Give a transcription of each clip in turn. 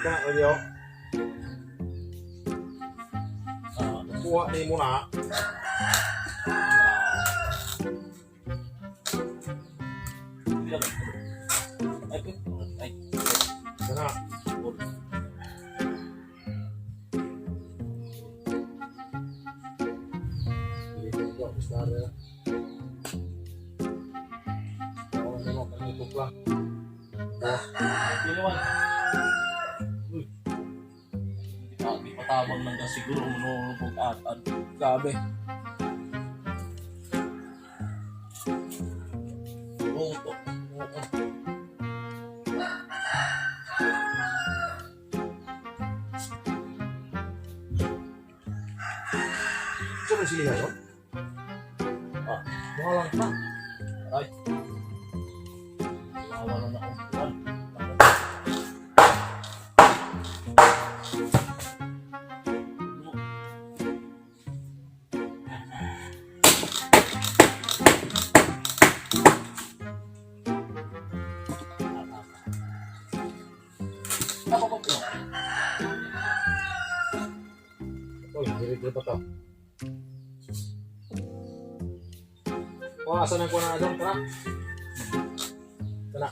ka na, radio. Kuha ni muna. Sana. Patawag lang ka siguro manulubog at Grabe. buto. Saan ang silihan yun? Mukha lang pa. Ay. Nawalan na akong buwan. Uy, hirit pa to. Asan ang kuha na doon? Tara. Tara.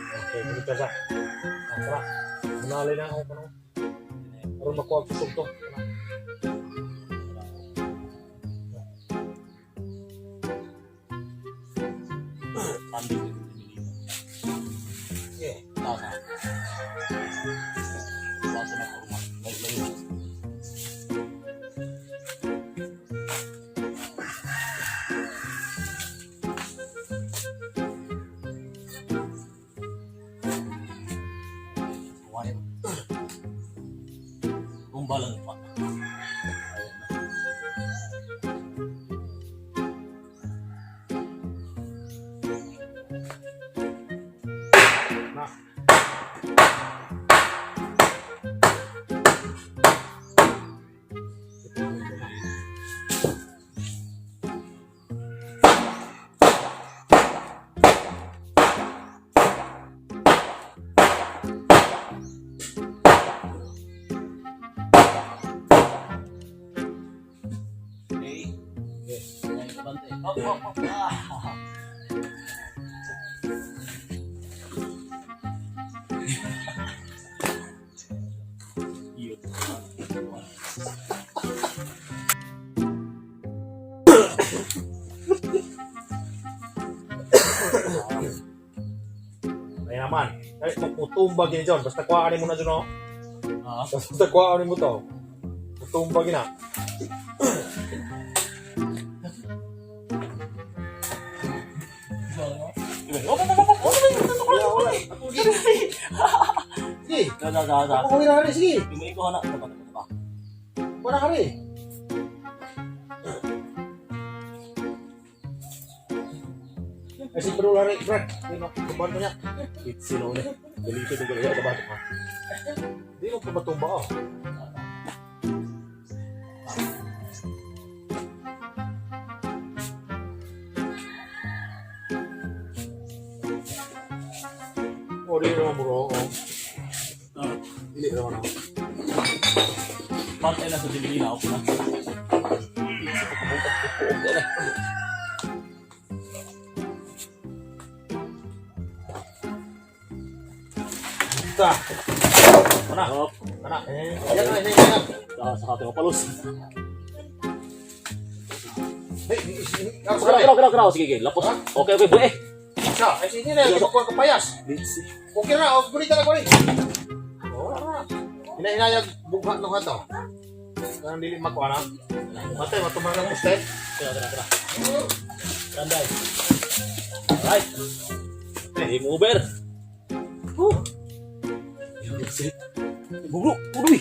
Okay, balik ka siya. Tara. Manali na ako pa no. Parang makuha ang kusog to. Tara. Okay. Kumbalan pa. Na. Ay naman. Ay, magputumba gini John. Basta kuhaan mo na John, no? Basta kuhaan mo to. Putumba gina. Sige. Ako kawin na rin, sige. Yung ko na. Wala ka rin. Ay, si Pedro lari, Brad. Kumpaan mo niya. Sino ulit? Dalito na gano'n. Ada batok ha. Hindi mo pumatumba oh. Oh, di naman bro. Dili naman ako. Pantay na sa Dilina ako na. Ita. Mana? Mana? Ayan na, ayan. Sa ating palos. Hey, Kira. Sige. Lapos. Okay, buhay. Isa, ay sige na, ikukuha ka payas. Okay na, gulita na gulita. Oh, na. Hinahinayag bugha nung hato. Ang dili makuha na. Matay, matumang ng poste. Kira. Randay. Alright. Game over. Bubuk, uduy.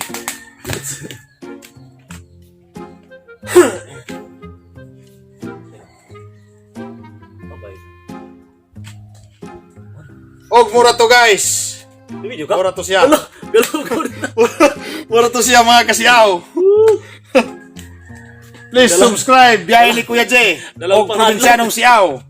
Og mura to guys. Video ka? Mura to siya. Mura to siya mga kasiyaw. Please subscribe. Biyahe ni Kuya J. Og probinsyanong siyaw.